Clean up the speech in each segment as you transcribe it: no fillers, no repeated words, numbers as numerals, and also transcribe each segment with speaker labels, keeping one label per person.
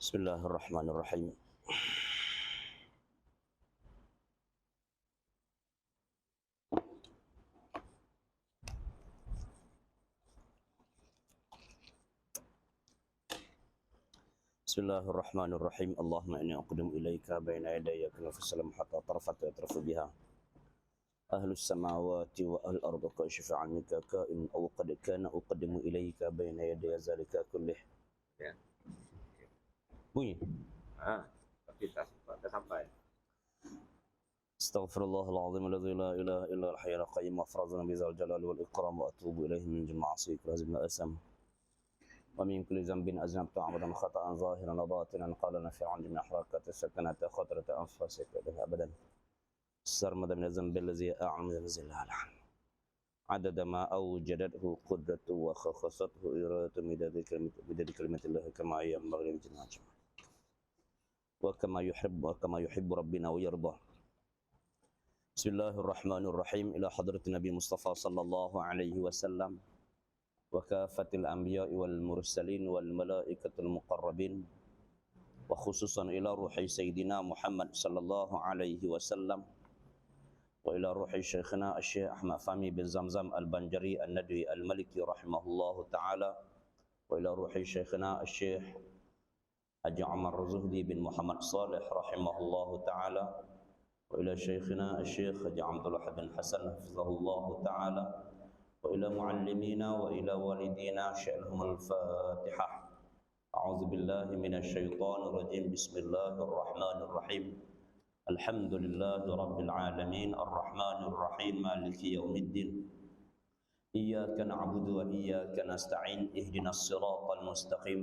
Speaker 1: Bismillahirrahmanirrahim. Bismillahirrahmanirrahim. Allahumma inni aqdimu ilaika baina yadayya kana fasalam hatta tarfat wa atrafu biha. Ahlus samawati wa ahl ardi ka syafa'an minka ka'in aw qad kana uqaddimu ilaika baina yadayya zalika kullih.
Speaker 2: Ya.
Speaker 1: Bunyi.
Speaker 2: Tapi tak sampai.
Speaker 1: Astaghfirullahalazim alladzi la ilaha illa al-hayyul qayyum afrazana bi zal jalali wal ikram wa atubu ilaihi min jami'i ma'asi kulli asam. ومن كل ذنب أذنبت عمدا خطأ ظاهرا وباطنا قال نفع عن جميع حركات السكنات خطرة أنفاسك أبدا السرمد من الذنب الذي أعلم الذي لا لعن عدد ما أوجدته قدرته وخصته إرادة مداد كلمة الله كما ينبغي لجميع وكما يحب ربنا ويرضى. بسم الله الرحمن الرحيم. إلى حضرة النبي مصطفى صلى الله عليه وسلم وكافة الأنبياء والمرسلين والملائكة المقربين وخصوصا إلى روح سيدنا محمد صلى الله عليه وسلم وإلى روح شيخنا الشيخ أحمد فهمي بن زمزم البنجري الندوي الملكي رحمه الله تعالى وإلى روح شيخنا الشيخ حاجي عمر الزهدي بن محمد صالح رحمه الله تعالى وإلى شيخنا الشيخ حاجي عبد الواحد بن حسن حفظه الله تعالى وإلى معلمينا وإلى والدينا شأنهم الفاتحة. أعوذ بالله من الشيطان الرجيم. بسم الله الرحمن الرحيم. الحمد لله رب العالمين الرحمن الرحيم مالك يوم الدين. إياك نعبد وإياك نستعين. اهدنا الصراط المستقيم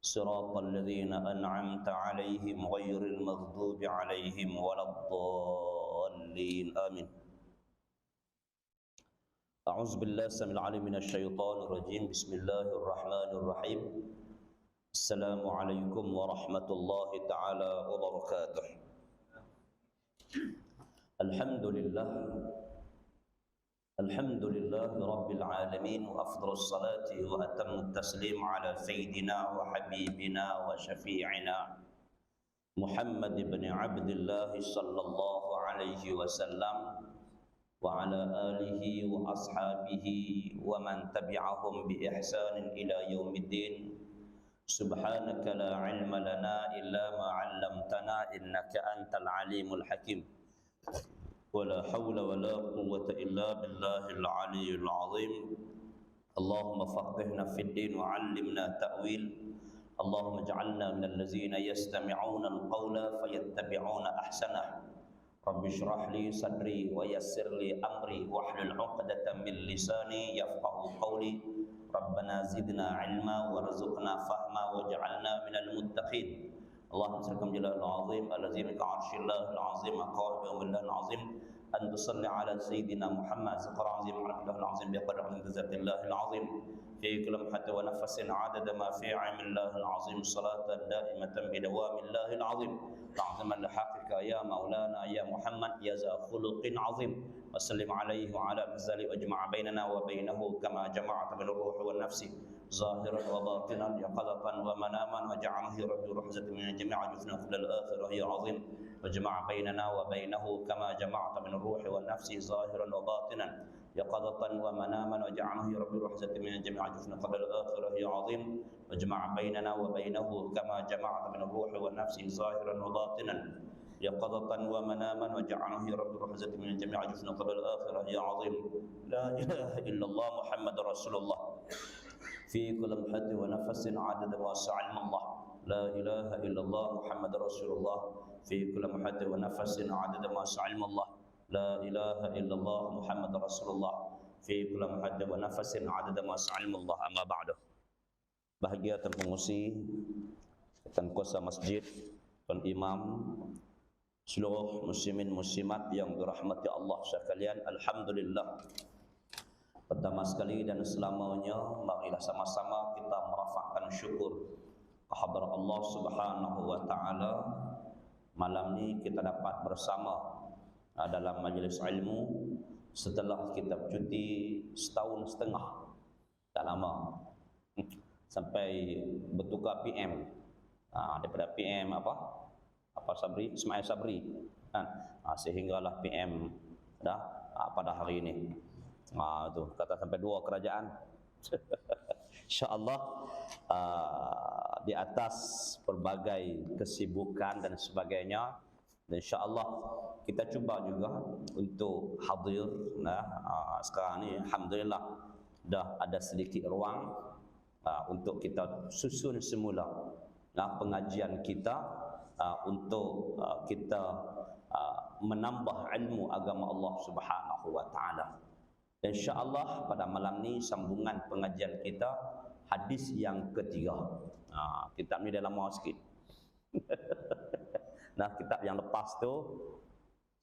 Speaker 1: صراط الذين أنعمت عليهم غير المغضوب عليهم ولا الضالين آمين. أعوذ بالله السميع العليم من الشيطان الرجيم. بسم الله الرحمن الرحيم. السلام عليكم ورحمة الله تعالى وبركاته. الحمد لله رب العالمين وأفضل الصلاة وأتم التسليم على سيدنا وحبيبنا وشفيعنا محمد بن عبد الله صلى الله عليه وسلم وعلى آله وأصحابه ومن تبعهم بإحسان إلى يوم الدين. سبحانك لا علم لنا إلا ما علمتنا إنك أنت العليم الحكيم. ولا حول ولا قوة إلا بالله العلي العظيم. اللهم فقهنا في الدين وعلمنا تأويل. اللهم اجعلنا من الذين يستمعون القول فيتبعون أحسنه. رب اشرح لي صدري ويسر لي أمري واحلل عقدة من لساني يفقهوا قولي. ربنا زدنا علما وارزقنا فهما واجعلنا من المتقين. اللهم صل على جلال العظيم الذي من عرش الله العظيم قائم يوم الله العظيم أن تصلي على سيدنا محمد ذكر عظيم على الله العظيم بقدر من ذات الله العظيم في كل لمحة ونفس عدد ما في علم الله العظيم صلاة دائمة بدوام الله العظيم تعظيما لحقك يا مولانا يا محمد يا ذا خلق عظيم. وسلم عليه وعلى أزاله واجمع بيننا وبينه كما جمعت من الروح والنفس ظاهرا وباطنا يقظة ومناما وجعله رب رحزة من جميع جفن قبل الآخرة يا عظيم. واجمع بيننا وبينه كما جمعت من الروح والنفس ظاهرا وباطنا يقظة ومناما وجعله رب رحزة من جميع جفن قبل الآخرة يا عظيم. واجمع بيننا وبينه كما جمعت من الروح والنفس ظاهرا وباطنا يقظة ومناما وجعله رب رحزة من جميع جفن قبل الآخرة يا عظيم. لا إله إلا الله محمد رسول الله في كل لمحة ونفس عدد ما علم الله. لا إله إلا الله محمد رسول الله في كل لمحة ونفس عدد ما علم الله. لا إله إلا الله محمد رسول الله في كل لمحة ونفس عدد ما علم الله. أما بعد. Bahagia dan pengusi dan kuasa masjid dan imam, seluruh muslimin muslimat yang dirahmati Allah sekalian, alhamdulillah. Pertama sekali dan selamanya, marilah sama-sama kita merafakkan syukur kehadrat Allah Subhanahu wa taala. Malam ni kita dapat bersama dalam majlis ilmu setelah kita cuti setahun setengah. Tak lama. Sampai bertukar PM Daripada PM apa Sabri, Ismail Sabri kan, sehinggalah PM dah pada hari ini. Tu kata sampai 2 kerajaan. InsyaAllah di atas pelbagai kesibukan dan sebagainya, dan insyaAllah kita cuba juga untuk hadir. Sekarang ni alhamdulillah dah ada sedikit ruang untuk kita susun semula pengajian kita, untuk kita menambah ilmu agama Allah Subhanahu wa taala. Dan insya-Allah pada malam ni sambungan pengajian kita hadis yang ketiga. Kitab ni dah lama sikit. Kitab yang lepas tu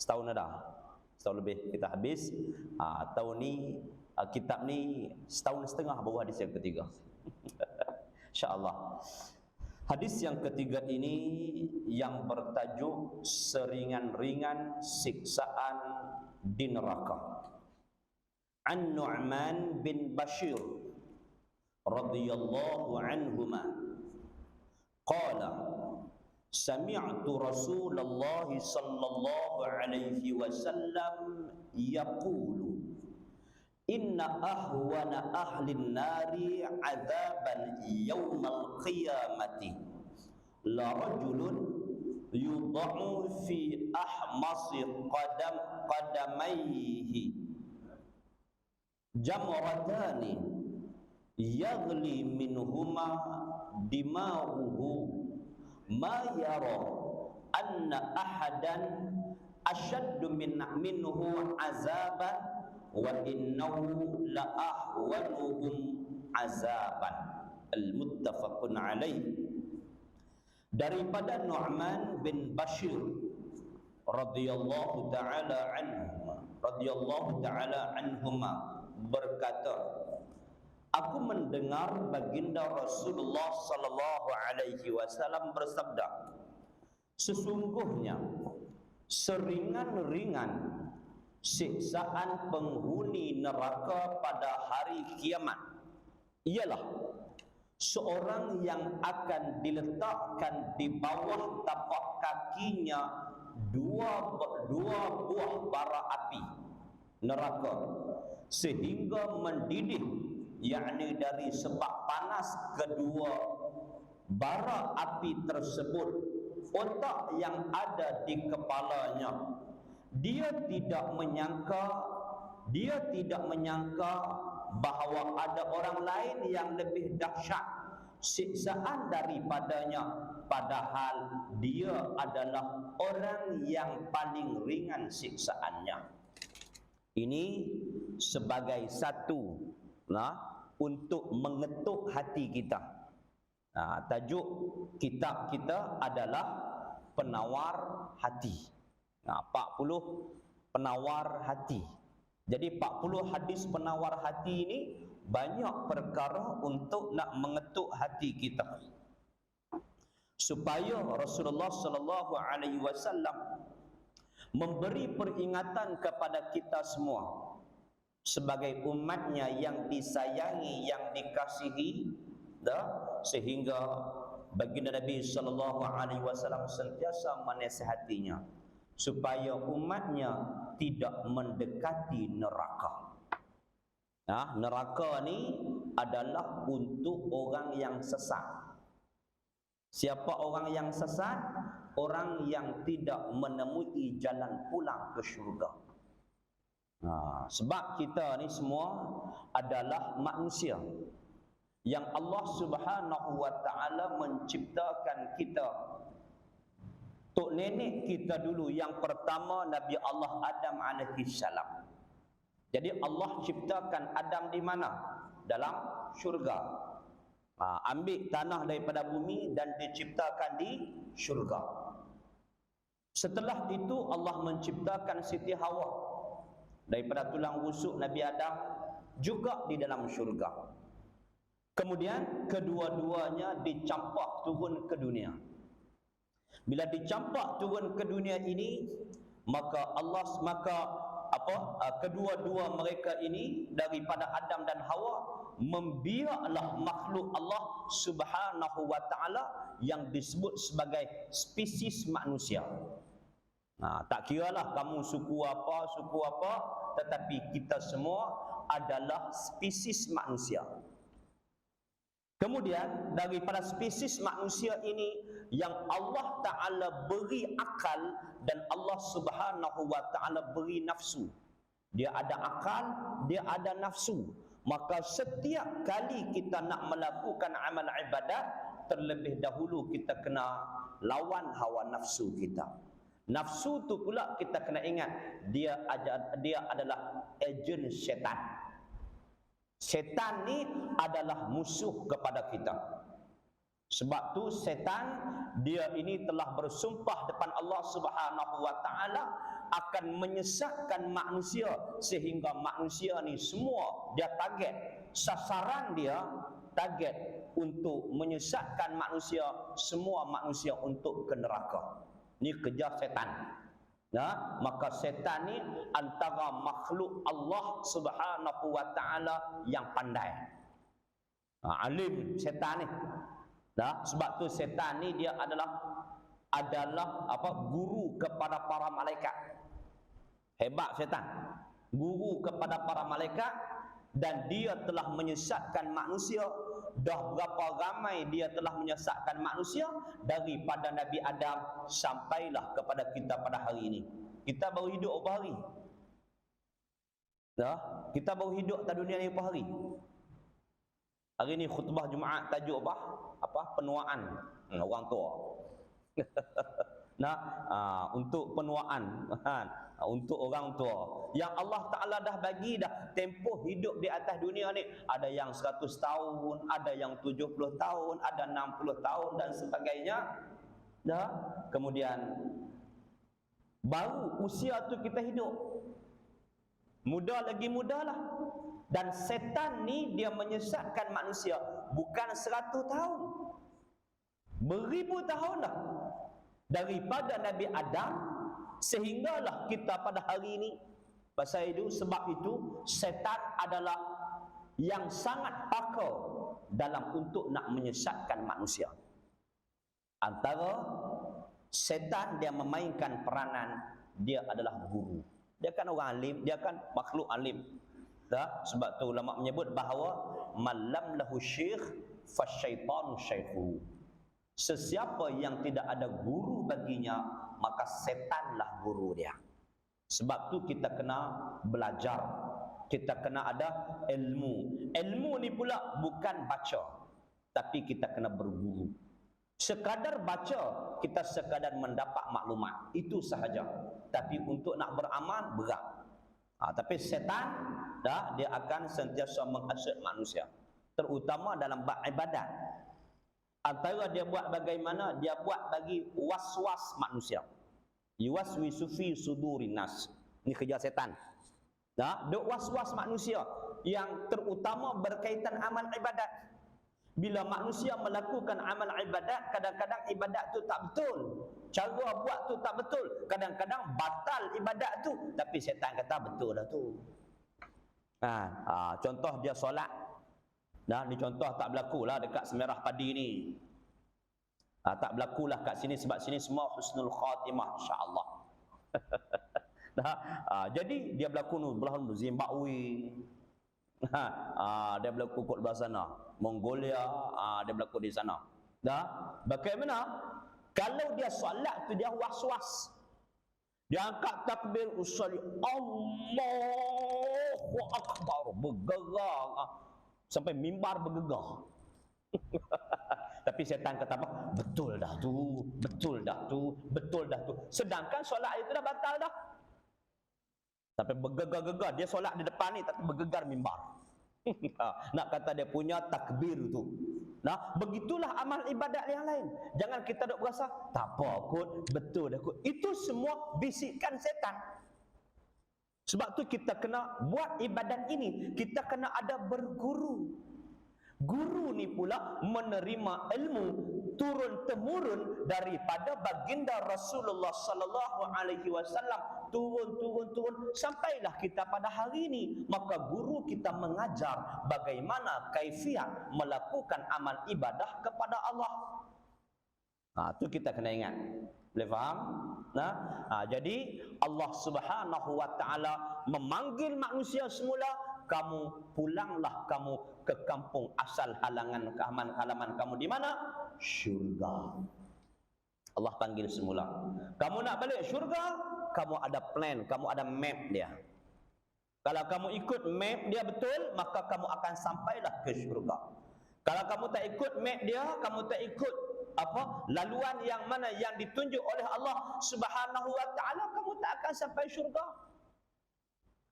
Speaker 1: setahun dah. Setahun lebih kita habis. Tahun ni kitab ni setahun setengah baru hadis yang ketiga. Insya-Allah. Hadis yang ketiga ini yang bertajuk seringan-ringan siksaan di neraka. An Nu'man bin Bashir radhiyallahu anhuma qala sami'tu Rasulullah sallallahu alaihi wasallam yaqulu inna ahwana ahlin nari azaban yawmal qiyamati la rajulun yudha'u fi ahmasi qadamayhi jamratani yaghli minhuma dima'uhu ma yara anna ahadan ashaddu minhu azaban wa innahu la ahwanuhum azaban. Al-muttafaqun alaih. Daripada Nu'man bin Bashir radhiyallahu taala anhuma berkata, aku mendengar baginda Rasulullah sallallahu alaihi wasallam bersabda, sesungguhnya seringan-ringan siksaan penghuni neraka pada hari kiamat ialah seorang yang akan diletakkan di bawah tapak kakinya dua buah bara api neraka sehingga mendidih, yakni dari sebab panas kedua bara api tersebut otak yang ada di kepalanya. Dia tidak menyangka bahawa ada orang lain yang lebih dahsyat siksaan daripadanya, padahal dia adalah orang yang paling ringan siksaannya. Ini sebagai satu untuk mengetuk hati kita. Tajuk kitab kita adalah Penawar Hati. 40 penawar hati. Jadi 40 hadis penawar hati ini banyak perkara untuk nak mengetuk hati kita, supaya Rasulullah sallallahu alaihi wasallam memberi peringatan kepada kita semua sebagai umatnya yang disayangi, yang dikasihi, sehingga baginda Nabi sallallahu alaihi wasallam sentiasa menasihatinya supaya umatnya tidak mendekati neraka. Neraka ni adalah untuk orang yang sesat. Siapa orang yang sesat? Orang yang tidak menemui jalan pulang ke syurga. Sebab kita ni semua adalah manusia yang Allah Subhanahu wa taala menciptakan kita. Tok nenek kita dulu yang pertama Nabi Allah Adam alaihi salam. Jadi Allah ciptakan Adam di mana? Dalam syurga. Ambil tanah daripada bumi dan diciptakan di syurga. Setelah itu Allah menciptakan Siti Hawa daripada tulang rusuk Nabi Adam juga di dalam syurga. Kemudian kedua-duanya dicampak turun ke dunia. Bila dicampak turun ke dunia ini, maka kedua-dua mereka ini daripada Adam dan Hawa membiaklah makhluk Allah Subhanahu wa taala yang disebut sebagai spesies manusia. Tak kiralah kamu suku apa, tetapi kita semua adalah spesies manusia. Kemudian daripada spesies manusia ini yang Allah Ta'ala beri akal dan Allah Subhanahu wa Ta'ala beri nafsu. Dia ada akal, dia ada nafsu. Maka setiap kali kita nak melakukan amal ibadat, terlebih dahulu kita kena lawan hawa nafsu kita. Nafsu tu pula kita kena ingat, dia adalah ejen syaitan. Setan ni adalah musuh kepada kita. Sebab tu setan dia ini telah bersumpah depan Allah Subhanahu wa taala akan menyesatkan manusia sehingga manusia ni semua dia target, sasaran dia target untuk menyesatkan manusia, semua manusia untuk ke neraka. Ni kerja setan. Maka setan ni antara makhluk Allah Subhanahu wa taala yang pandai. Alim setan ni. Sebab tu setan ni dia adalah guru kepada para malaikat. Hebat setan. Guru kepada para malaikat dan dia telah menyesatkan manusia. Dah berapa ramai dia telah menyesatkan manusia daripada Nabi Adam sampailah kepada kita pada hari ini. Kita baru hidup berapa hari? Kita baru hidup atas dunia ni berapa hari? Hari ni khutbah Jumaat tajuk apa? Penuaan orang tua. Untuk penuaan untuk orang tua yang Allah Ta'ala dah bagi dah tempoh hidup di atas dunia ni. Ada yang 100 tahun, ada yang 70 tahun, ada 60 tahun dan sebagainya. Kemudian baru usia tu kita hidup muda lagi muda lah. Dan setan ni dia menyesatkan manusia bukan 100 tahun, beribu tahun dah daripada Nabi Adam sehinggalah kita pada hari ini. Sebab itu setan adalah yang sangat pakar dalam untuk nak menyesatkan manusia. Antara setan dia memainkan peranan, dia adalah guru. Dia kan orang alim, dia kan makhluk alim. Sebab tu ulama menyebut bahawa malam lahu syekh fasyaitanu syaikhu. Sesiapa yang tidak ada guru baginya, maka setanlah guru dia. Sebab tu kita kena belajar, kita kena ada ilmu. Ilmu ni pula bukan baca, tapi kita kena berguru. Sekadar baca, kita sekadar mendapat maklumat, itu sahaja. Tapi untuk nak beramal, berat. Tapi setan dia akan sentiasa menghasut manusia, terutama dalam bab ibadat. Antara dia buat bagaimana? Dia buat bagi was-was manusia. Yuwaswisu fi sudurin nas. Ini kerja setan. Dia was-was manusia yang terutama berkaitan amal ibadat. Bila manusia melakukan amal ibadat, kadang-kadang ibadat tu tak betul. Cara buat tu tak betul. Kadang-kadang batal ibadat tu, tapi setan kata betul dah tu. Contoh dia solat. Ni contoh tak berlakulah dekat Semerah Padi ni. Tak berlakulah kat sini sebab sini semua husnul khatimah insya-Allah. Jadi dia berlaku belah Zimbabwe. Dia berlaku kat belah sana, Mongolia, dia berlaku di sana. Bagaimana? Kalau dia solat tu dia was-was. Dia angkat takbir usolli Allahu akbar, bergerak sampai mimbar bergegar. Tapi setan kata apa? Betul dah tu, betul dah tu, betul dah tu. Sedangkan solat itu dah batal dah. Sampai bergegar-gegar. Dia solat di depan ni tapi bergegar mimbar. Nak kata dia punya takbir tu. Begitulah amal ibadat yang lain. Jangan kita duk berasa tak apa kot, betul dah kot. Itu semua bisikan setan. Sebab tu kita kena buat ibadat ini, kita kena ada berguru. Guru ni pula menerima ilmu turun-temurun daripada baginda Rasulullah sallallahu alaihi wasallam, turun sampailah kita pada hari ini. Maka guru kita mengajar bagaimana kaifiat melakukan amal ibadah kepada Allah. Itu kita kena ingat. Boleh faham? Jadi Allah Subhanahu wa taala memanggil manusia semula, kamu pulanglah kamu ke kampung asal halaman kamu di mana? Syurga. Allah panggil semula. Kamu nak balik syurga, kamu ada plan, kamu ada map dia. Kalau kamu ikut map dia betul, maka kamu akan sampailah ke syurga. Kalau kamu tak ikut map dia, kamu tak ikut laluan yang mana yang ditunjuk oleh Allah Subhanahu wa taala, kamu tak akan sampai syurga.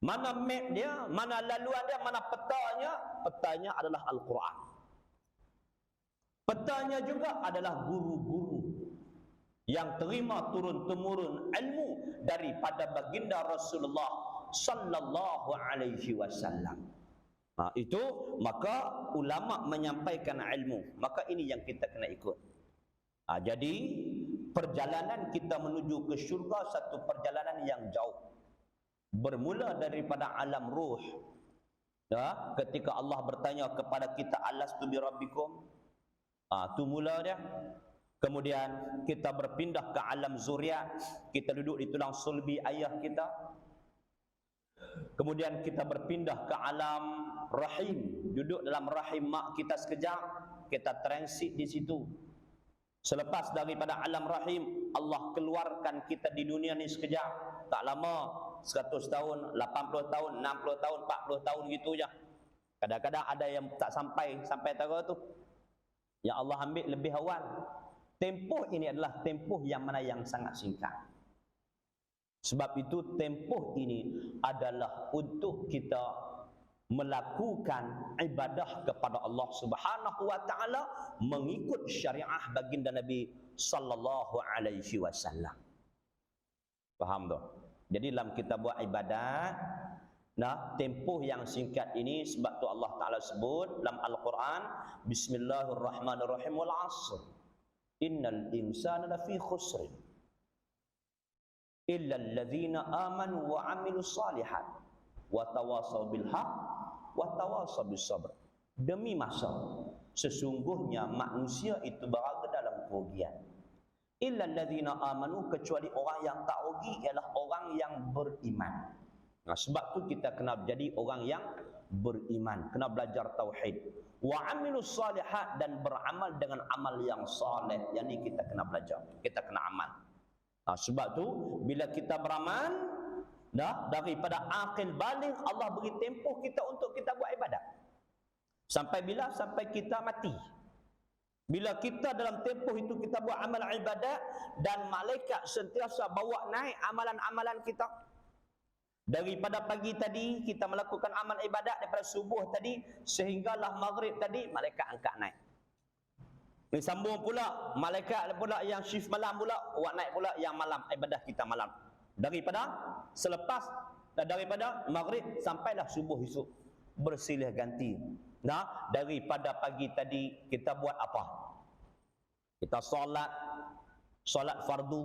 Speaker 1: Mana map dia, mana laluan dia, mana petanya? Petanya adalah Al-Quran. Petanya juga adalah guru-guru yang terima turun-temurun ilmu daripada baginda Rasulullah sallallahu alaihi wasallam. Itu maka ulama menyampaikan ilmu, maka ini yang kita kena ikut. Jadi perjalanan kita menuju ke syurga satu perjalanan yang jauh. Bermula daripada alam ruh. Ketika Allah bertanya kepada kita, alastu bi rabbikum? Itu mula dia. Kemudian kita berpindah ke alam zuriat, kita duduk di tulang sulbi ayah kita. Kemudian kita berpindah ke alam rahim, duduk dalam rahim mak kita sekejap, kita transit di situ. Selepas daripada alam rahim, Allah keluarkan kita di dunia ni sekejap. Tak lama, 100 tahun, 80 tahun, 60 tahun, 40 tahun gitu je. Kadang-kadang ada yang tak sampai tara tu. Ya Allah ambil lebih awal. Tempoh ini adalah tempoh yang mana yang sangat singkat. Sebab itu tempoh ini adalah untuk kita melakukan ibadah kepada Allah Subhanahu wa taala mengikut syariah baginda Nabi sallallahu alaihi wasallam. Faham tak? Jadi dalam kita buat ibadat, tempoh yang singkat ini sebab tu Allah Taala sebut dalam Al-Quran, Bismillahirrahmanirrahim, wal 'asr innal insana lafi khusr illa alladhina amanu wa 'amilus shalihat wa tawasaw bil haqq wa tawasaw bis sabr. Demi masa sesungguhnya manusia itu berada dalam kerugian. Illa alladhina amanu, kecuali orang yang tak rugi ialah orang yang beriman. Sebab tu kita kena jadi orang yang beriman, kena belajar tauhid. Wa amilus salihat, dan beramal dengan amal yang soleh. Yang ni kita kena belajar, kita kena amal. Sebab tu bila kita beramal, daripada akil baligh, Allah beri tempoh kita untuk kita buat ibadat. Sampai bila? Sampai kita mati. Bila kita dalam tempoh itu kita buat amal ibadat, dan malaikat sentiasa bawa naik amalan-amalan kita. Daripada pagi tadi kita melakukan amal ibadat, daripada subuh tadi sehinggalah maghrib tadi, malaikat angkat naik. Ini sambung pula malaikat pula yang shift malam pula buat naik pula yang malam, ibadah kita malam. Daripada selepas daripada maghrib sampailah subuh esok, bersilih ganti. Daripada pagi tadi kita buat apa? Kita solat fardu,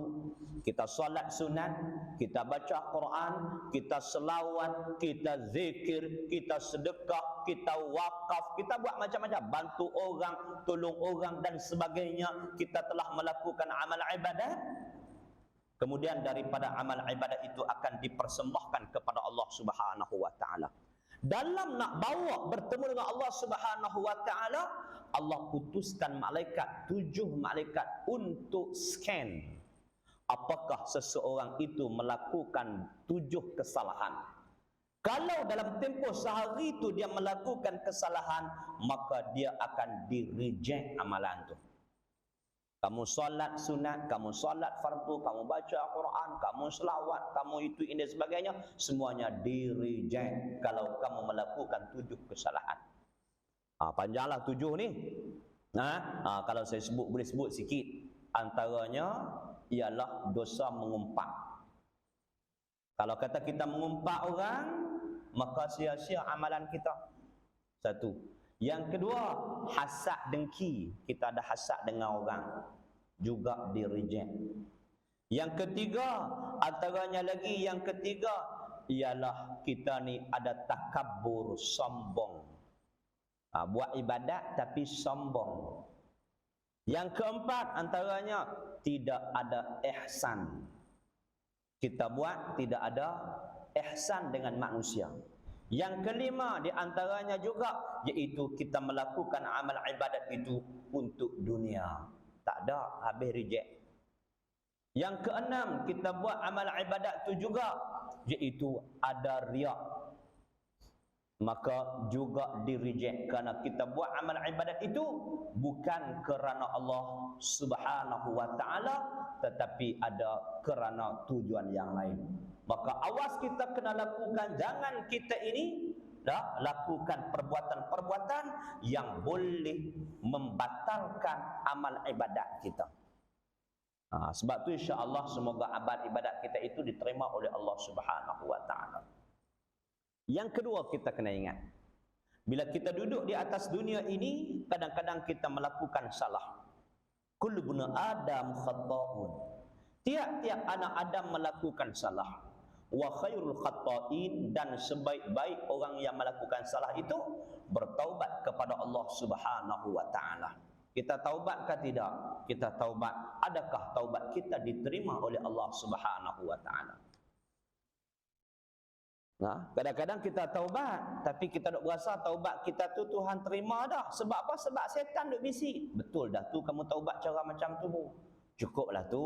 Speaker 1: kita solat sunat, kita baca Quran, kita selawat, kita zikir, kita sedekah, kita wakaf, kita buat macam-macam, bantu orang, tolong orang dan sebagainya. Kita telah melakukan amal ibadat. Kemudian daripada amal ibadat itu akan dipersembahkan kepada Allah Subhanahu wa taala. Dalam nak bawa bertemu dengan Allah Subhanahu wa taala, Allah putuskan malaikat, 7 malaikat untuk scan apakah seseorang itu melakukan 7 kesalahan. Kalau dalam tempoh sehari itu dia melakukan kesalahan, maka dia akan di-reject amalan tu. Kamu solat sunat, kamu solat fardu, kamu baca Quran, kamu selawat, kamu itu ini sebagainya, semuanya di-reject kalau kamu melakukan 7 kesalahan. Panjanglah 7 ni. Kalau saya boleh sebut sikit. Antaranya ialah dosa mengumpat. Kalau kata kita mengumpat orang, maka sia-sia amalan kita. Satu. Yang kedua, hasad dengki. Kita ada hasad dengan orang, juga di reject. Yang ketiga, antaranya lagi yang ketiga ialah kita ni ada takabur, sombong. Buat ibadat tapi sombong. Yang keempat antaranya tidak ada ihsan. Kita buat tidak ada ihsan dengan manusia. Yang kelima di antaranya juga iaitu kita melakukan amal ibadat itu untuk dunia. Tak ada, habis reject. Yang keenam, kita buat amal ibadat itu juga iaitu ada riak. Maka juga di-reject kerana kita buat amal ibadat itu bukan kerana Allah Subhanahu wa taala tetapi ada kerana tujuan yang lain. Maka awas kita kena lakukan, jangan kita ini lakukan perbuatan-perbuatan yang boleh membatalkan amal ibadat kita. Sebab tu insya-Allah semoga amal ibadat kita itu diterima oleh Allah Subhanahu wa taala. Yang kedua kita kena ingat, bila kita duduk di atas dunia ini, kadang-kadang kita melakukan salah. Kullu bani Adam khata'un. Tiap-tiap anak Adam melakukan salah. Wa khairul khata'in, dan sebaik-baik orang yang melakukan salah itu bertaubat kepada Allah Subhanahu wa taala. Kita taubat ke tidak? Kita taubat. Adakah taubat kita diterima oleh Allah Subhanahu wa taala? Kadang-kadang kita taubat tapi kita dok berasa taubat kita tu Tuhan terima dah. Sebab apa? Sebab setan dok bisik. Betul dah tu kamu taubat cara macam tu. Cukuplah tu.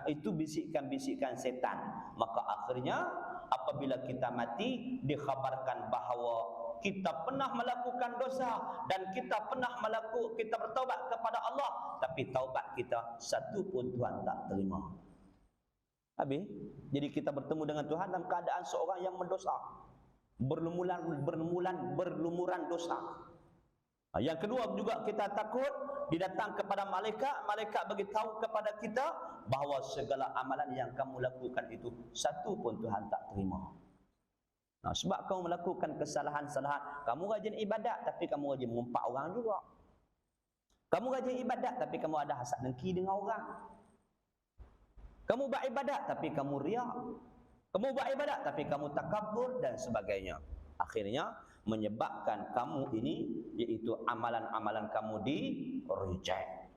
Speaker 1: Itu bisikan-bisikan setan. Maka akhirnya apabila kita mati dikhabarkan bahawa kita pernah melakukan dosa dan kita kita bertaubat kepada Allah, tapi taubat kita satu pun Tuhan tak terima. Habis, jadi kita bertemu dengan Tuhan dalam keadaan seorang yang mendosa, berlumuran dosa. Yang kedua juga kita takut didatang kepada malaikat, malaikat beritahu kepada kita bahawa segala amalan yang kamu lakukan itu satu pun Tuhan tak terima. Sebab kamu melakukan kesalahan-kesalahan. Kamu rajin ibadat tapi kamu rajin mengumpat orang juga. Kamu rajin ibadat tapi kamu ada hasad dengki dengan orang. Kamu buat ibadat tapi kamu riak. Kamu buat ibadat tapi kamu takabur dan sebagainya. Akhirnya menyebabkan kamu ini iaitu amalan-amalan kamu di-reject.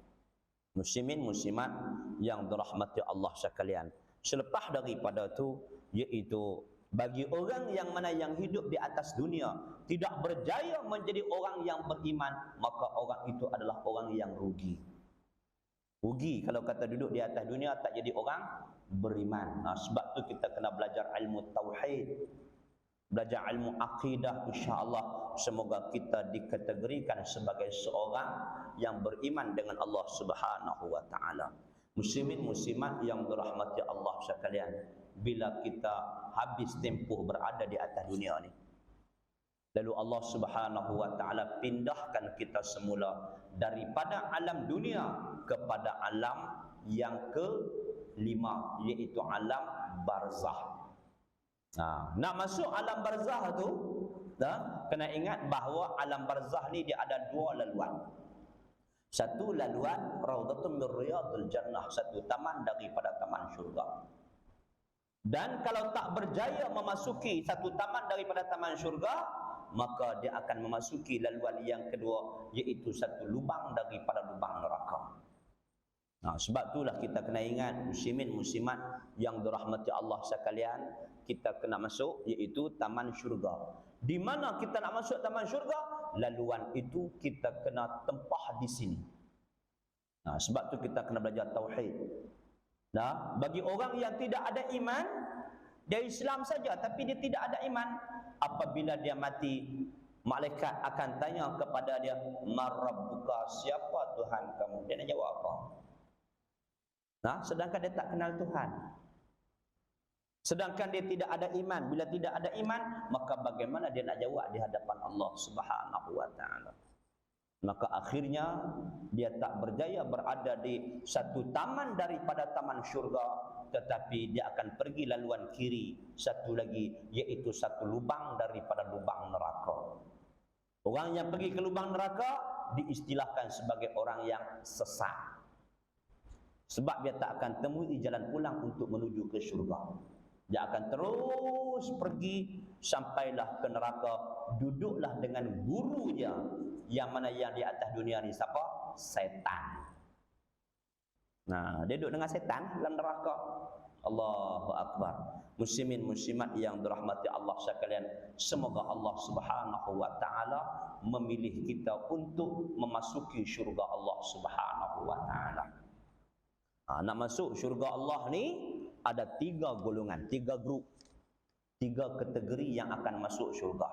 Speaker 1: Muslimin muslimat yang dirahmati Allah sekalian. Selepas daripada itu iaitu bagi orang yang mana yang hidup di atas dunia tidak berjaya menjadi orang yang beriman, maka orang itu adalah orang yang rugi. Rugi kalau kata duduk di atas dunia tak jadi orang beriman. Sebab tu kita kena belajar ilmu tauhid, belajar ilmu akidah, insya-Allah semoga kita dikategorikan sebagai seorang yang beriman dengan Allah Subhanahu wa taala. Muslimin muslimat yang dirahmati Allah sekalian, bila kita habis tempoh berada di atas dunia ni, lalu Allah Subhanahu wa taala pindahkan kita semula daripada alam dunia kepada alam yang kelima, iaitu alam barzah. Nak masuk alam barzah tu, kena ingat bahawa alam barzah ni dia ada dua laluan. Satu laluan Raudhatun min Riyadil Jannah, satu taman daripada taman syurga. Dan kalau tak berjaya memasuki satu taman daripada taman syurga, maka dia akan memasuki laluan yang kedua, iaitu satu lubang daripada lubang neraka. Sebab itulah kita kena ingat, muslimin muslimat yang dirahmati Allah sekalian, kita kena masuk iaitu taman syurga. Di mana kita nak masuk taman syurga? Laluan itu kita kena tempah di sini. Sebab tu kita kena belajar tauhid. Bagi orang yang tidak ada iman, dia Islam saja tapi dia tidak ada iman, apabila dia mati, malaikat akan tanya kepada dia, "Marabbuka?" Siapa Tuhan kamu? Dia nak jawab apa? Sedangkan dia tak kenal Tuhan. Sedangkan dia tidak ada iman. Bila tidak ada iman, maka bagaimana dia nak jawab di hadapan Allah Subhanahu wa taala? Maka akhirnya dia tak berjaya berada di satu taman daripada taman syurga, tetapi dia akan pergi laluan kiri satu lagi, iaitu satu lubang daripada lubang neraka. Orang yang pergi ke lubang neraka diistilahkan sebagai orang yang sesat. Sebab dia tak akan temui jalan pulang untuk menuju ke syurga. Dia akan terus pergi sampailah ke neraka, duduklah dengan gurunya yang mana yang di atas dunia ni siapa? Setan. Nah, dia duduk dengan setan dalam neraka. Allahu Akbar. Muslimin muslimat yang dirahmati Allah sekalian, semoga Allah Subhanahu wa taala memilih kita untuk memasuki syurga Allah Subhanahu wa taala. Nak masuk syurga Allah ni ada 3 golongan, 3 grup, 3 kategori yang akan masuk syurga.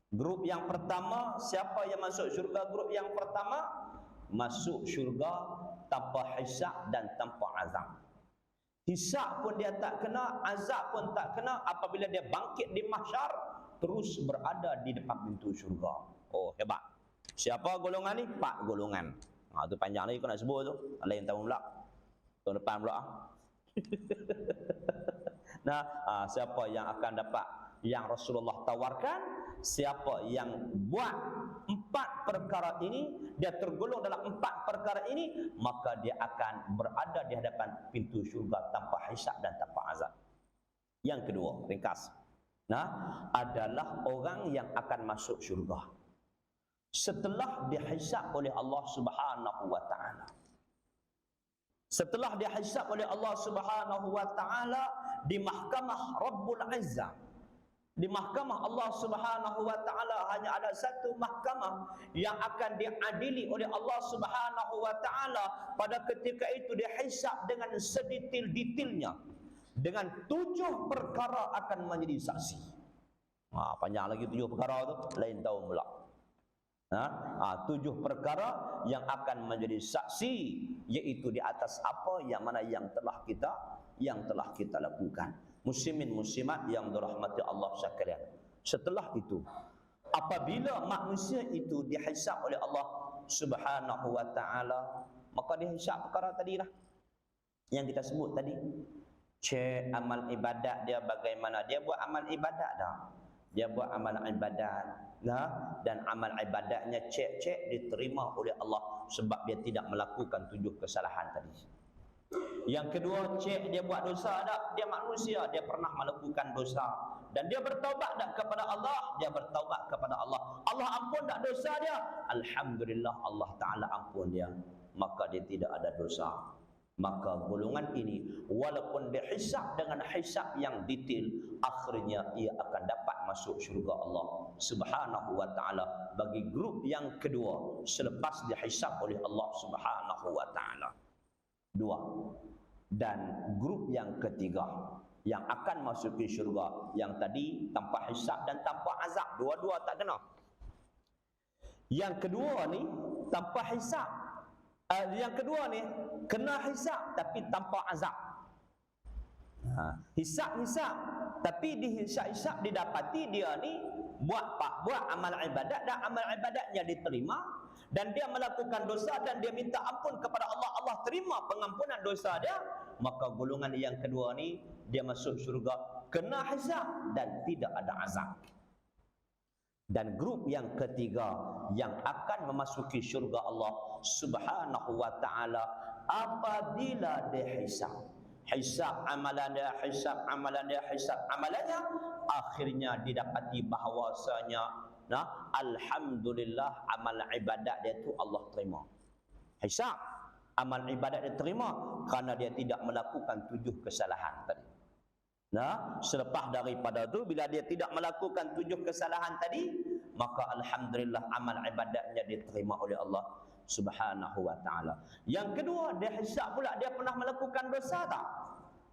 Speaker 1: Grup yang pertama, siapa yang masuk syurga? Grup yang pertama masuk syurga tanpa hisab dan tanpa azab. Hisab pun dia tak kena, azab pun tak kena. Apabila dia bangkit di mahsyar, terus berada di depan pintu syurga. Oh, hebat. Siapa golongan ni? 4 golongan. Tu panjang lagi kau nak sebut tu. Lain tahun pula. Tahun depan pula. Nah, siapa yang akan dapat yang Rasulullah tawarkan? Siapa yang buat 4 perkara ini, dia tergolong dalam 4 perkara ini, maka dia akan berada di hadapan pintu syurga tanpa hisab dan tanpa azab. Yang kedua, ringkas, adalah orang yang akan masuk syurga setelah dihisab oleh Allah Subhanahu wa taala. Setelah dihisab oleh Allah Subhanahu wa taala di mahkamah Rabbul Izzah. Di mahkamah Allah Subhanahu wa taala hanya ada satu mahkamah yang akan diadili oleh Allah Subhanahu wa taala. Pada ketika itu dihisab dengan sedetail-detailnya. Dengan 7 perkara akan menjadi saksi. Panjang lagi 7 perkara tu, lain tahun pula. 7 perkara yang akan menjadi saksi, iaitu di atas apa yang mana yang telah kita lakukan. Muslimin muslimat yang dirahmati Allah sekalian. Setelah itu, apabila manusia itu dihisab oleh Allah Subhanahu wa taala, maka dihisab perkara tadilah yang kita sebut tadi. Cek amal ibadat dia bagaimana, dia buat amal ibadat dah. Dia buat amal ibadat, dan amal ibadatnya cek diterima oleh Allah sebab dia tidak melakukan 7 kesalahan tadi. Yang kedua, cek dia buat dosa tak? Dia manusia, dia pernah melakukan dosa dan dia bertaubat tak kepada Allah? Dia bertaubat kepada Allah. Allah ampun tak dosa dia? Alhamdulillah, Allah Taala ampun dia. Maka dia tidak ada dosa. Maka golongan ini walaupun dihisab dengan hisab yang detail, akhirnya ia akan dapat masuk syurga Allah Subhanahu wa taala. Bagi grup yang kedua selepas dihisab oleh Allah Subhanahu wa taala. 2. Dan grup yang ketiga yang akan masuk ke syurga, yang tadi tanpa hisab dan tanpa azab, dua-dua tak kena. Yang kedua ni tanpa hisab. Yang kedua ni kena hisab tapi tanpa azab. Hisab tapi di hisab didapati dia ni buat amal ibadat dan amal ibadatnya diterima, dan dia melakukan dosa dan dia minta ampun kepada Allah, Allah terima pengampunan dosa dia, maka golongan yang kedua ni dia masuk syurga kena hisab dan tidak ada azab. Dan grup yang ketiga yang akan memasuki syurga Allah Subhanahu wa taala apabila dihisab, hisab amalannya, akhirnya didapati bahawasanya alhamdulillah amal ibadat dia tu Allah terima. Hisab amal ibadat dia terima kerana dia tidak melakukan 7 kesalahan tadi. Selepas daripada tu, bila dia tidak melakukan 7 kesalahan tadi, maka alhamdulillah amal ibadatnya diterima oleh Allah Subhanahu wa taala. Yang kedua, dia hisab pula, dia pernah melakukan dosa tak?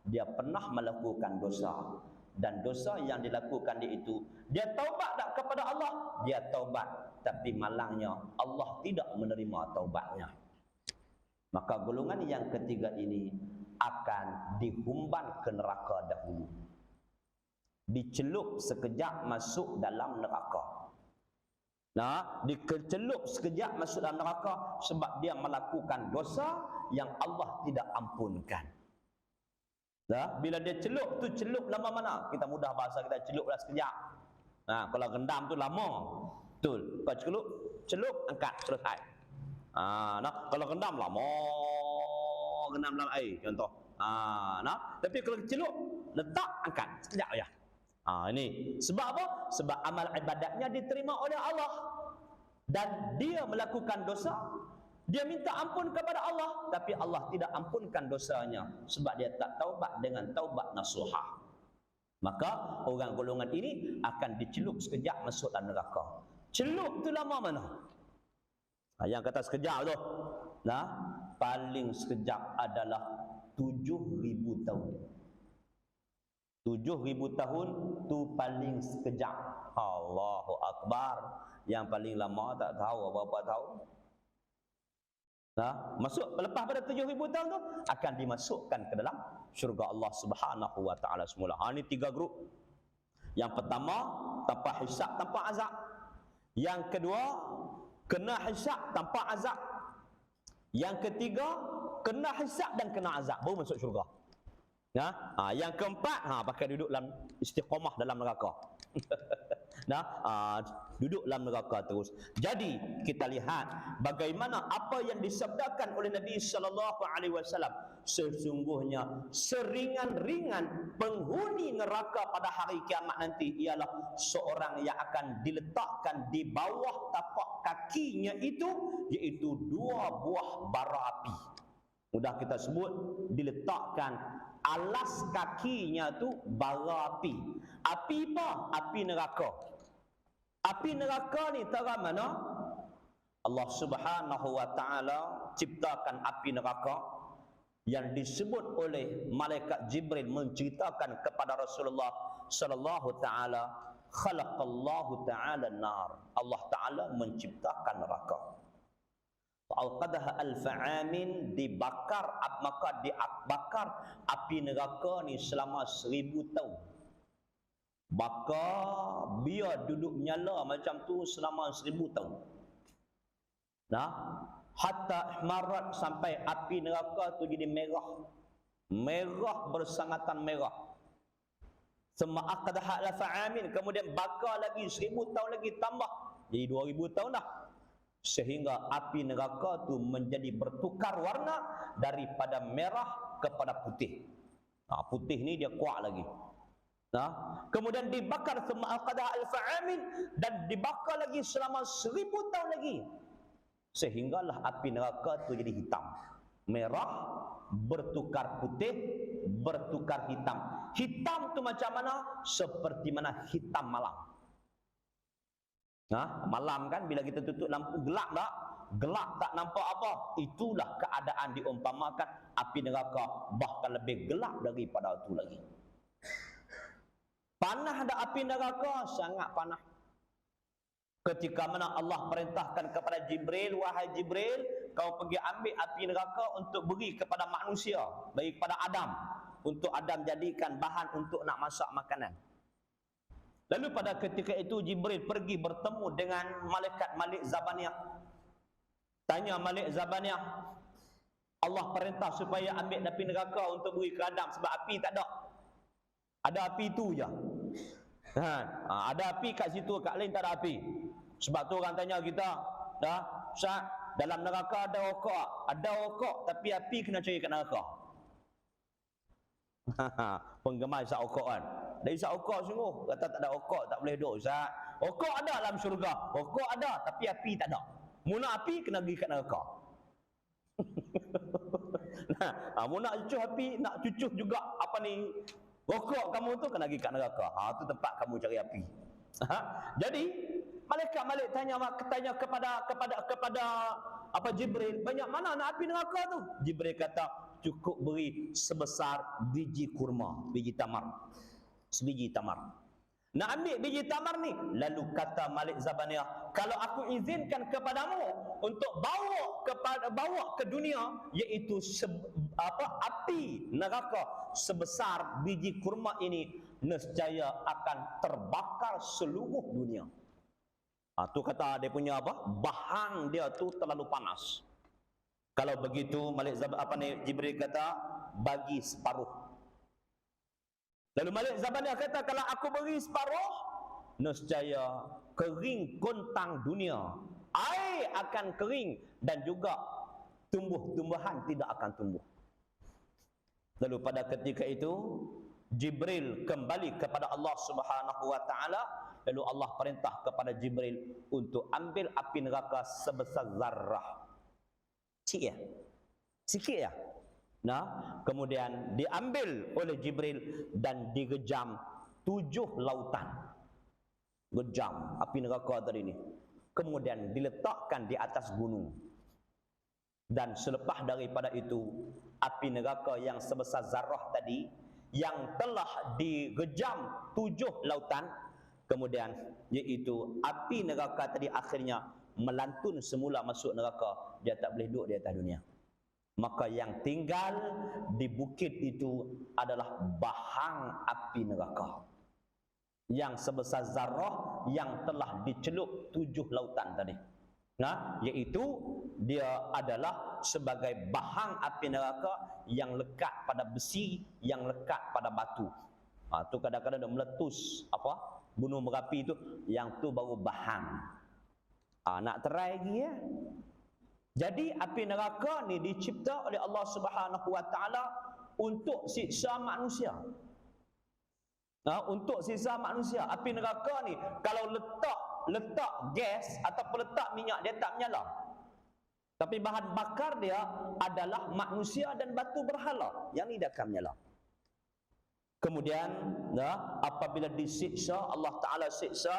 Speaker 1: Dia pernah melakukan dosa, dan dosa yang dilakukan dia itu, dia taubat tak kepada Allah? Dia taubat, tapi malangnya Allah tidak menerima taubatnya. Maka golongan yang ketiga ini akan dihumban ke neraka dahulu, dicelup sekejap masuk dalam neraka. Dicelup sekejap masuk dalam neraka sebab dia melakukan dosa yang Allah tidak ampunkan. Bila dia celup tu, celup lama mana? Kita mudah bahasa kita, celuplah sekejap. Kalau rendam tu lama. Betul. Kau celup, angkat, selesai. Nah, kalau rendam lama, rendam dalam air contoh. Nah, tapi kalau celup, letak, angkat, sekejap aja. Ini sebab apa? Sebab amal ibadatnya diterima oleh Allah dan dia melakukan dosa, dia minta ampun kepada Allah, tapi Allah tidak ampunkan dosanya sebab dia tak taubat dengan taubat nasuha. Maka orang golongan ini akan dicelup sekejap masuk dalam neraka. Celup tu lama mana? Yang kata sekejap tu, nah, paling sekejap adalah 7,000 tahun. 7,000 tahun tu paling sekejap. Allahu Akbar. Yang paling lama tak tahu berapa tahun. Nah, masuk lepas pada 7,000 tahun tu akan dimasukkan ke dalam syurga Allah Subhanahu wa taala semula. Ini 3 grup. Yang pertama, tanpa hisab, tanpa azab. Yang kedua, kena hisab tanpa azab. Yang ketiga, kena hisab dan kena azab baru masuk syurga. Yang keempat, pakai duduk dalam istiqamah dalam neraka. Duduk dalam neraka terus. Jadi kita lihat bagaimana apa yang disabdakan oleh Nabi sallallahu alaihi wasallam, sesungguhnya seringan-ringan penghuni neraka pada hari kiamat nanti ialah seorang yang akan diletakkan di bawah tapak kakinya itu, iaitu 2 buah bara api. Sudah kita sebut, diletakkan alas kakinya tu bara api. Api apa? Api neraka. Api neraka ni terang mana? Allah Subhanahu wa taala ciptakan api neraka yang disebut oleh malaikat Jibril menceritakan kepada Rasulullah sallallahu taala, khalaqallahu taala nar. Allah taala menciptakan neraka. Al-qadaha al-fa'amin, dibakar, maka dibakar api neraka ni selama 1000 tahun. Bakar, biar duduk nyala macam tu selama 1000 tahun. Nah, hatta ihmarat, sampai api neraka tu jadi merah. Merah bersangatan merah. Semua aqdaha al-fa'amin, kemudian bakar lagi 1000 tahun lagi tambah. Jadi 2000 tahun dah. Sehingga api neraka tu menjadi bertukar warna daripada merah kepada putih. Putih ni dia kuat lagi. Kemudian dibakar semua al-qadaha al-fa'amin, dan dibakar lagi selama 1000 tahun lagi. Sehinggalah api neraka tu jadi hitam. Merah bertukar putih, bertukar hitam. Hitam tu macam mana? Seperti mana hitam malam. Malam kan bila kita tutup lampu gelap tak? Gelap tak nampak apa? Itulah keadaan diumpamakan api neraka, bahkan lebih gelap daripada itu lagi. Panas dah api neraka, sangat panas. Ketika mana Allah perintahkan kepada Jibril, wahai Jibril, kau pergi ambil api neraka untuk beri kepada manusia, bagi kepada Adam, untuk Adam jadikan bahan untuk nak masak makanan. Lalu pada ketika itu Jibril pergi bertemu dengan malaikat Malik Zabaniyah. Tanya Malik Zabaniyah, Allah perintah supaya ambil api neraka untuk beri ke Adam sebab api tak ada. Ada api tu je. Ada api kat situ, kat lain tak ada api. Sebab tu orang tanya kita, Ustaz, dalam neraka ada rokok? Ada rokok tapi api kena cari kat neraka. Penggemar isap rokok kan. Dia isap rokok sungguh. Kata tak ada rokok tak boleh duduk Ustaz. Rokok ada dalam syurga. Rokok ada tapi api tak ada. Muna api kena pergi kat neraka. Mu nak cucuh api, nak cucuh juga apa ni, rokok kamu tu kena pergi kat neraka. Tu tempat kamu cari api. Jadi malaikat Malik tanya kepada apa Jibril, banyak mana nak api neraka tu? Jibril kata cukup beri sebesar biji kurma, biji tamar. Sebiji tamar. Nak ambil biji tamar ni, lalu kata Malik Zabaniyah, kalau aku izinkan kepadamu untuk bawa ke dunia, iaitu api neraka sebesar biji kurma ini, nescaya akan terbakar seluruh dunia. Tu kata dia punya apa? Bahang dia tu terlalu panas. Kalau begitu Jibril kata bagi separuh. Lalu Malik Zabaniyah kata, kalau aku beri separuh, nescaya kering kontang dunia, air akan kering dan juga tumbuh-tumbuhan tidak akan tumbuh. Lalu pada ketika itu Jibril kembali kepada Allah Subhanahu wa taala, lalu Allah perintah kepada Jibril untuk ambil api neraka sebesar zarrah. Sikit ya? Sikit ya? Nah, kemudian diambil oleh Jibril dan digejam 7 lautan. Gejam api neraka tadi ni. Kemudian diletakkan di atas gunung. Dan selepas daripada itu, api neraka yang sebesar zarrah tadi, yang telah digejam 7 lautan, kemudian iaitu api neraka tadi akhirnya melantun semula masuk neraka. Dia tak boleh duduk di atas dunia. Maka yang tinggal di bukit itu adalah bahang api neraka yang sebesar zarrah yang telah dicelup 7 lautan tadi. Nah, iaitu dia adalah sebagai bahang api neraka yang lekat pada besi, yang lekat pada batu. Tu kadang-kadang dia meletus apa? Gunung Merapi itu, yang tu baru bahang. Nak try lagi ya? Jadi api neraka ni dicipta oleh Allah Subhanahu wa taala untuk siksa manusia. Untuk siksa manusia. Api neraka ni kalau letak gas ataupun letak minyak, dia tak menyala. Tapi bahan bakar dia adalah manusia dan batu berhala. Yang ni dia akan menyala. Kemudian apabila disiksa, Allah Ta'ala siksa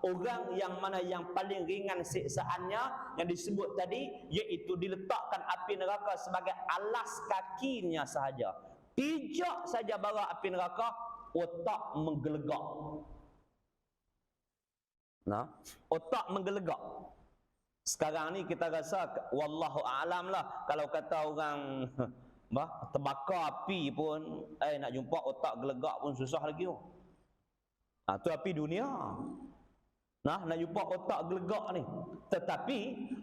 Speaker 1: orang yang mana yang paling ringan siksaannya yang disebut tadi, iaitu diletakkan api neraka sebagai alas kakinya sahaja. Pijak saja bara api neraka, otak menggelegak. Otak menggelegak. Sekarang ni kita rasa wallahu a'lam lah, kalau kata orang terbakar api pun nak jumpa otak gelegak pun susah lagi. Tu api dunia. Nak jumpa otak gelegak ni. Tetapi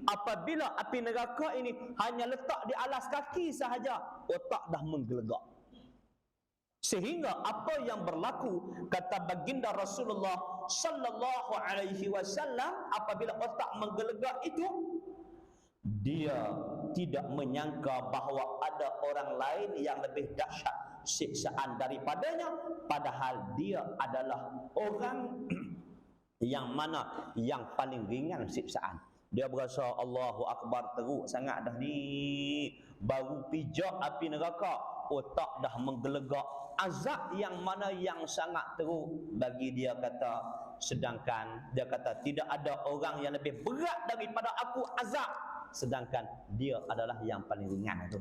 Speaker 1: apabila api neraka ini hanya letak di alas kaki sahaja, otak dah menggelegak. Sehingga apa yang berlaku, kata baginda Rasulullah sallallahu alaihi wasallam, apabila otak menggelegak itu, dia tidak menyangka bahawa ada orang lain yang lebih dahsyat siksaan daripadanya, padahal dia adalah orang yang mana yang paling ringan siksaan. Dia berasa Allahu Akbar, teruk sangat dah ni, baru pijak api neraka, otak dah menggelegak. Azab yang mana yang sangat teruk bagi dia, kata. Sedangkan dia kata tidak ada orang yang lebih berat daripada aku azab, sedangkan dia adalah yang paling ringan itu.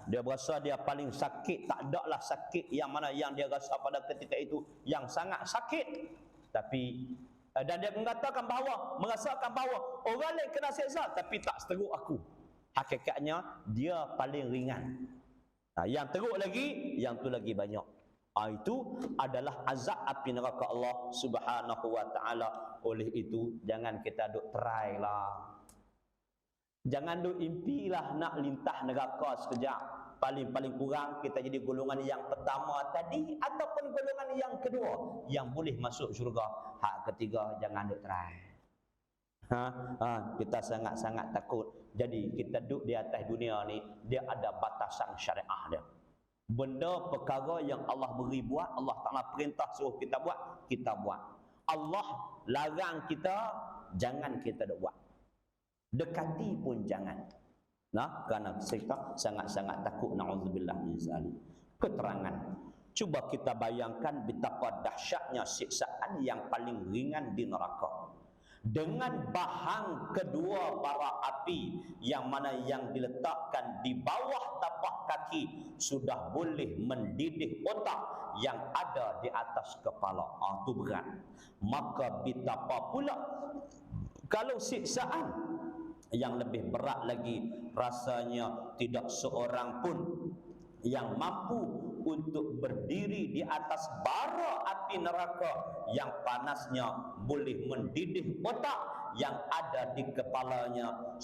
Speaker 1: Dia berasa dia paling sakit. Tak ada lah sakit yang mana yang dia rasa pada ketika itu yang sangat sakit. Tapi dan dia mengatakan bahawa, merasakan bahawa orang lain kena siksa tapi tak seteruk aku. Hakikatnya dia paling ringan. Yang teruk lagi, yang tu lagi banyak. Itu adalah azab api neraka Allah Subhanahu wa taala. Oleh itu jangan kita duk try lah. Jangan duk impilah nak lintah neraka sekejap. Paling-paling kurang kita jadi golongan yang pertama tadi ataupun golongan yang kedua yang boleh masuk syurga. Hak ketiga jangan duk try. Kita sangat-sangat takut. Jadi kita duduk di atas dunia ni, dia ada batasan syariah dia. Benda perkara yang Allah beri buat, Allah Ta'ala perintah suruh kita buat, kita buat. Allah larang kita, jangan kita buat. Dekati pun jangan. Kerana kita sangat-sangat takut, na'udzubillah min zalik. Keterangan. Cuba kita bayangkan betapa dahsyatnya siksaan yang paling ringan di neraka. Dengan bahang kedua bara api yang mana yang diletakkan di bawah tapak kaki sudah boleh mendidih otak yang ada di atas kepala. Itu berat. Maka betapa pula kalau siksaan yang lebih berat lagi, rasanya tidak seorang pun yang mampu untuk berdiri di atas bara api neraka yang panasnya boleh mendidih otak, yang ada di kepalanya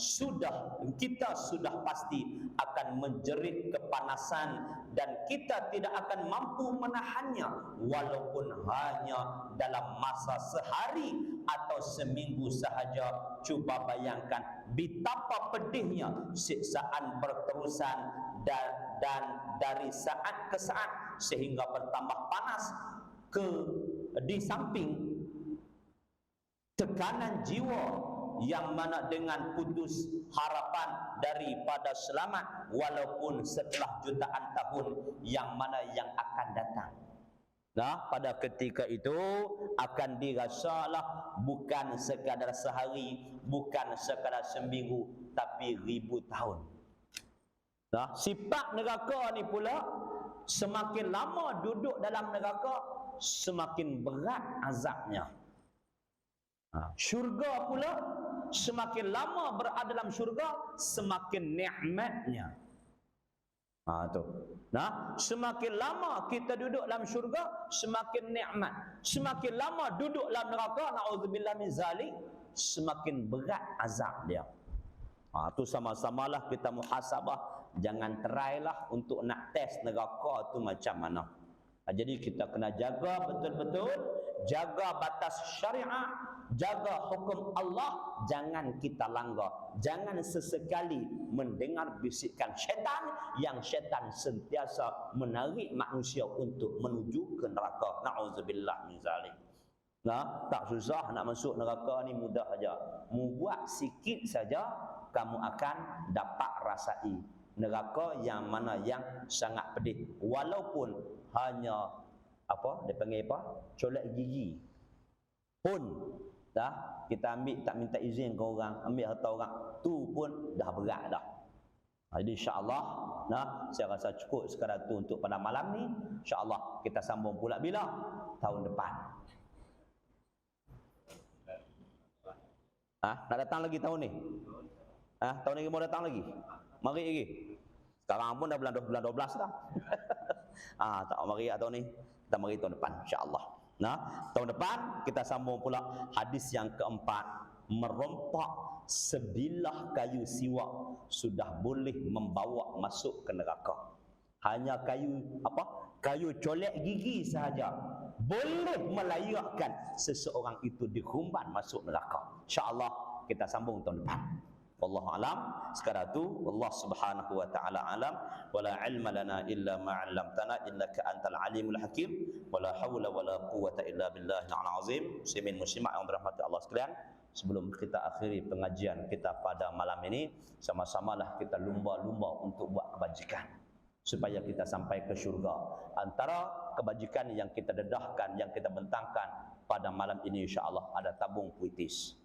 Speaker 1: kita sudah pasti akan menjerit kepanasan dan kita tidak akan mampu menahannya walaupun hanya dalam masa sehari atau seminggu sahaja. Cuba bayangkan betapa pedihnya siksaan berterusan dan dari saat ke saat sehingga bertambah panas di samping tekanan jiwa yang mana dengan putus harapan daripada selamat walaupun setelah jutaan tahun yang mana yang akan datang. Nah, pada ketika itu akan dirasalah bukan sekadar sehari, bukan sekadar seminggu, tapi ribu tahun. Nah, sifat neraka ni pula semakin lama duduk dalam neraka semakin berat azabnya. Syurga pula semakin lama berada dalam syurga semakin nikmatnya. Tu. Nah, semakin lama kita duduk dalam syurga semakin nikmat. Semakin lama duduk dalam neraka, naudzubillah min zalik, semakin berat azab dia. Tu sama-samalah kita muhasabah. Jangan terailah untuk nak test neraka tu macam mana. Jadi kita kena jaga betul-betul, jaga batas syariat, jaga hukum Allah, jangan kita langgar. Jangan sesekali mendengar bisikan syaitan yang syaitan sentiasa menarik manusia untuk menuju ke neraka. Na'udzubillah min zalik. Nah, tak susah nak masuk neraka ni, mudah saja. Buat sikit saja kamu akan dapat rasai neraka yang mana yang sangat pedih. Walaupun hanya dia panggil colek gigi pun dah kita ambil, tak minta izin ke orang, ambil harta orang tu pun dah berat dah. Jadi insya-Allah saya rasa cukup sekadar tu untuk pada malam ni. Insya-Allah kita sambung pula bila tahun depan. Nak datang lagi tahun ni? Tahun ni mau datang lagi? Mari lagi. Sekarang pun dah bulan 12 dah. Tak mari tahun ni. Kita mari tahun depan insya-Allah. Tahun depan kita sambung pula hadis yang keempat. Merompak sebilah kayu siwak sudah boleh membawa masuk ke neraka. Hanya kayu colek gigi sahaja boleh melayakkan seseorang itu dihumban masuk neraka. Insya-Allah kita sambung tahun depan. Wallahu alam. Sekadar tu Allah Subhanahu wa taala alam. Wala ilma lana illa ma 'allamtana innaka antal alimul hakim. Wala haula wala quwwata illa billahil azim. Muslimin muslimat yang dirahmati Allah sekalian, sebelum kita akhiri pengajian kita pada malam ini, sama-samalah kita lumba-lumba untuk buat kebajikan supaya kita sampai ke syurga. Antara kebajikan yang kita dedahkan, yang kita bentangkan pada malam ini insya-Allah ada tabung puitis.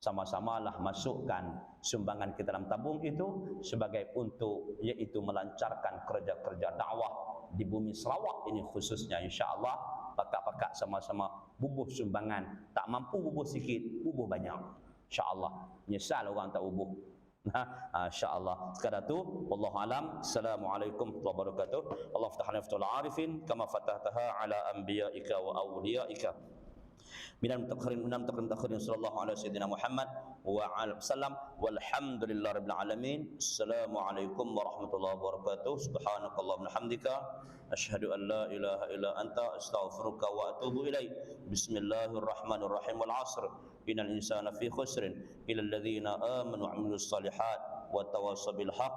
Speaker 1: Sama-samalah masukkan sumbangan kita dalam tabung itu sebagai untuk iaitu melancarkan kerja-kerja dakwah di bumi Sarawak ini khususnya insya-Allah. Pakak-pakak sama-sama bubuh sumbangan. Tak mampu bubuh sikit, bubuh banyak. Insya-Allah. Nyesal orang tak bubuh. Insya-Allah. Sekadar tu wallahu alam. Assalamualaikum warahmatullahi wabarakatuh. Allah ftahna fatul arifin kama fatahtaha ala anbiyaika wa awliyaika. Minal mutaqarrin sallallahu alaihi sayyidina Muhammad wa ala sallam walhamdulillahi rabbil alamin. Assalamualaikum warahmatullahi wabarakatuh. Subhanakallahumma hamdika asyhadu an la ilaha illa anta astaghfiruka wa atubu ilaik. Bismillahirrahmanirrahim. Wal 'asr innal insana fi khusrin illa alladhina amanu wa 'amilus solihat wa tawassaw bil haqq